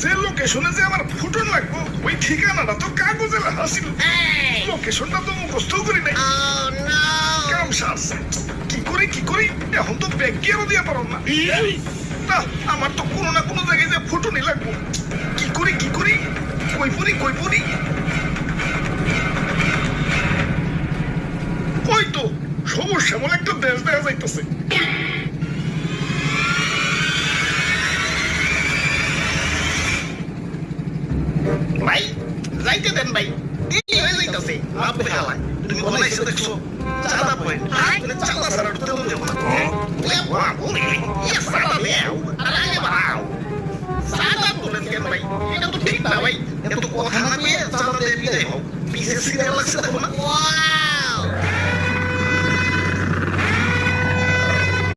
যে লোকেশনে যে আমার ফুটন লাগবো ওই ঠিকানাটা তো কাগজে লেখা ছিল। লোকেশনটা তো মুখস্থ করি নাই। কাম সারছে। কি করি এখন তো ব্যাগ গিয়ারও দিয়া পারো না। না আমার তো কোনো না কোনো জায়গায় যে ফুটনই লাগবো। কি করি কই পড়ি ওই তো সবুজ শ্যামল একটা দেশ দেখা যাইতেছে। ভাই যাইতে দেন ভাই, দেরি হয়ে যাইতেছে। মাপ ফেলায় তুমি মনে এসে দেখছো চাঁদা পয়েন্ট, চাঁদা ছাড়া ঢুকতে তো দেবো না। চাঁদা তোলেন কেন ভাই? এটা তো ঠিক না ভাই, এত কথা না কয়ে চাঁদা দিয়ে বিদায় হও। পিছে সিরিয়াল লাগছে দেখো না।